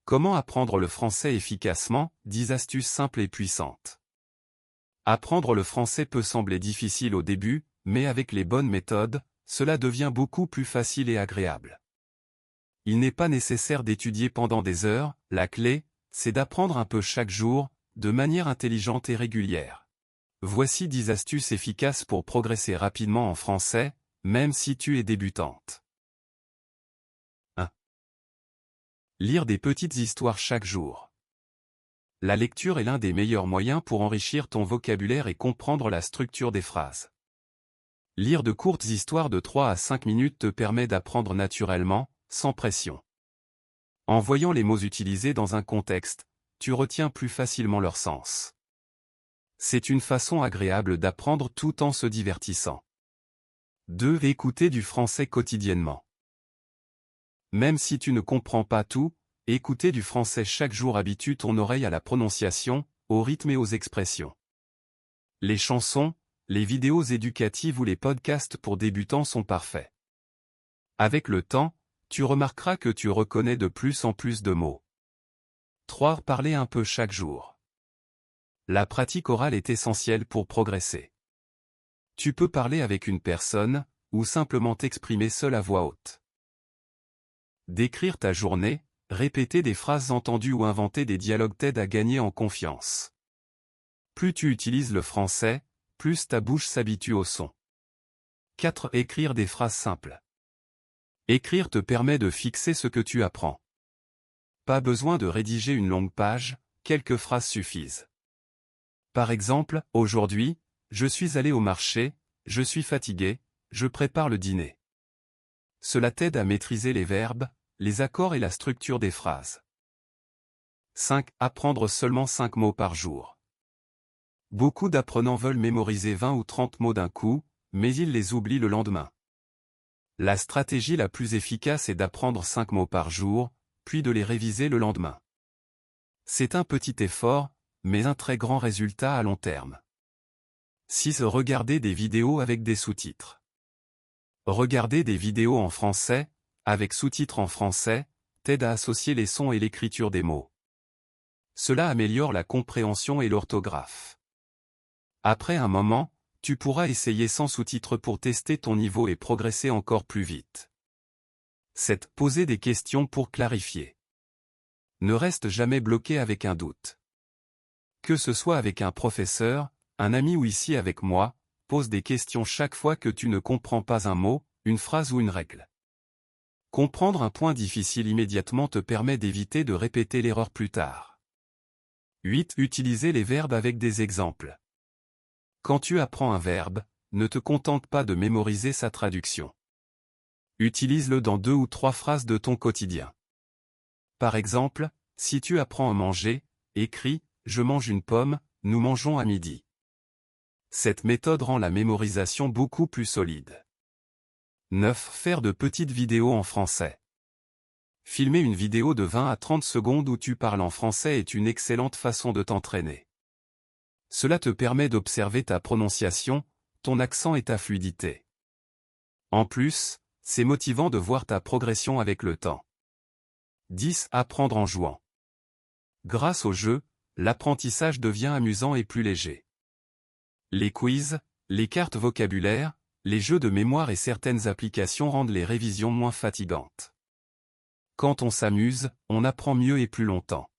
Comment apprendre le français efficacement? 10 astuces simples et puissantes. Apprendre le français peut sembler difficile au début, mais avec les bonnes méthodes, cela devient beaucoup plus facile et agréable. Il n'est pas nécessaire d'étudier pendant des heures, la clé, c'est d'apprendre un peu chaque jour, de manière intelligente et régulière. Voici 10 astuces efficaces pour progresser rapidement en français, même si tu es débutante. 1. Lire des petites histoires chaque jour. La lecture est l'un des meilleurs moyens pour enrichir ton vocabulaire et comprendre la structure des phrases. Lire de courtes histoires de 3 à 5 minutes te permet d'apprendre naturellement, sans pression. En voyant les mots utilisés dans un contexte, tu retiens plus facilement leur sens. C'est une façon agréable d'apprendre tout en se divertissant. 2. Écouter du français quotidiennement. Même si tu ne comprends pas tout, écouter du français chaque jour habitue ton oreille à la prononciation, au rythme et aux expressions. Les chansons, les vidéos éducatives ou les podcasts pour débutants sont parfaits. Avec le temps, tu remarqueras que tu reconnais de plus en plus de mots. 3. Parler un peu chaque jour. La pratique orale est essentielle pour progresser. Tu peux parler avec une personne, ou simplement t'exprimer seul à voix haute. Décrire ta journée, répéter des phrases entendues ou inventer des dialogues t'aide à gagner en confiance. Plus tu utilises le français, plus ta bouche s'habitue au son. 4. Écrire des phrases simples. Écrire te permet de fixer ce que tu apprends. Pas besoin de rédiger une longue page, quelques phrases suffisent. Par exemple, aujourd'hui, je suis allé au marché, je suis fatigué, je prépare le dîner. Cela t'aide à maîtriser les verbes, les accords et la structure des phrases. 5. Apprendre seulement 5 mots par jour. Beaucoup d'apprenants veulent mémoriser 20 ou 30 mots d'un coup, mais ils les oublient le lendemain. La stratégie la plus efficace est d'apprendre 5 mots par jour, puis de les réviser le lendemain. C'est un petit effort, mais un très grand résultat à long terme. 6. Regarder des vidéos avec des sous-titres. Regarder des vidéos en français, avec sous-titres en français, t'aide à associer les sons et l'écriture des mots. Cela améliore la compréhension et l'orthographe. Après un moment, tu pourras essayer sans sous-titres pour tester ton niveau et progresser encore plus vite. 7. Poser des questions pour clarifier. Ne reste jamais bloqué avec un doute. Que ce soit avec un professeur, un ami ou ici avec moi, pose des questions chaque fois que tu ne comprends pas un mot, une phrase ou une règle. Comprendre un point difficile immédiatement te permet d'éviter de répéter l'erreur plus tard. 8. Utiliser les verbes avec des exemples. Quand tu apprends un verbe, ne te contente pas de mémoriser sa traduction. Utilise-le dans 2 ou 3 phrases de ton quotidien. Par exemple, si tu apprends à manger, écris « Je mange une pomme, nous mangeons à midi ». Cette méthode rend la mémorisation beaucoup plus solide. 9. Faire de petites vidéos en français. Filmer une vidéo de 20 à 30 secondes où tu parles en français est une excellente façon de t'entraîner. Cela te permet d'observer ta prononciation, ton accent et ta fluidité. En plus, c'est motivant de voir ta progression avec le temps. 10. Apprendre en jouant. Grâce au jeu, l'apprentissage devient amusant et plus léger. Les quiz, les cartes vocabulaire, les jeux de mémoire et certaines applications rendent les révisions moins fatigantes. Quand on s'amuse, on apprend mieux et plus longtemps.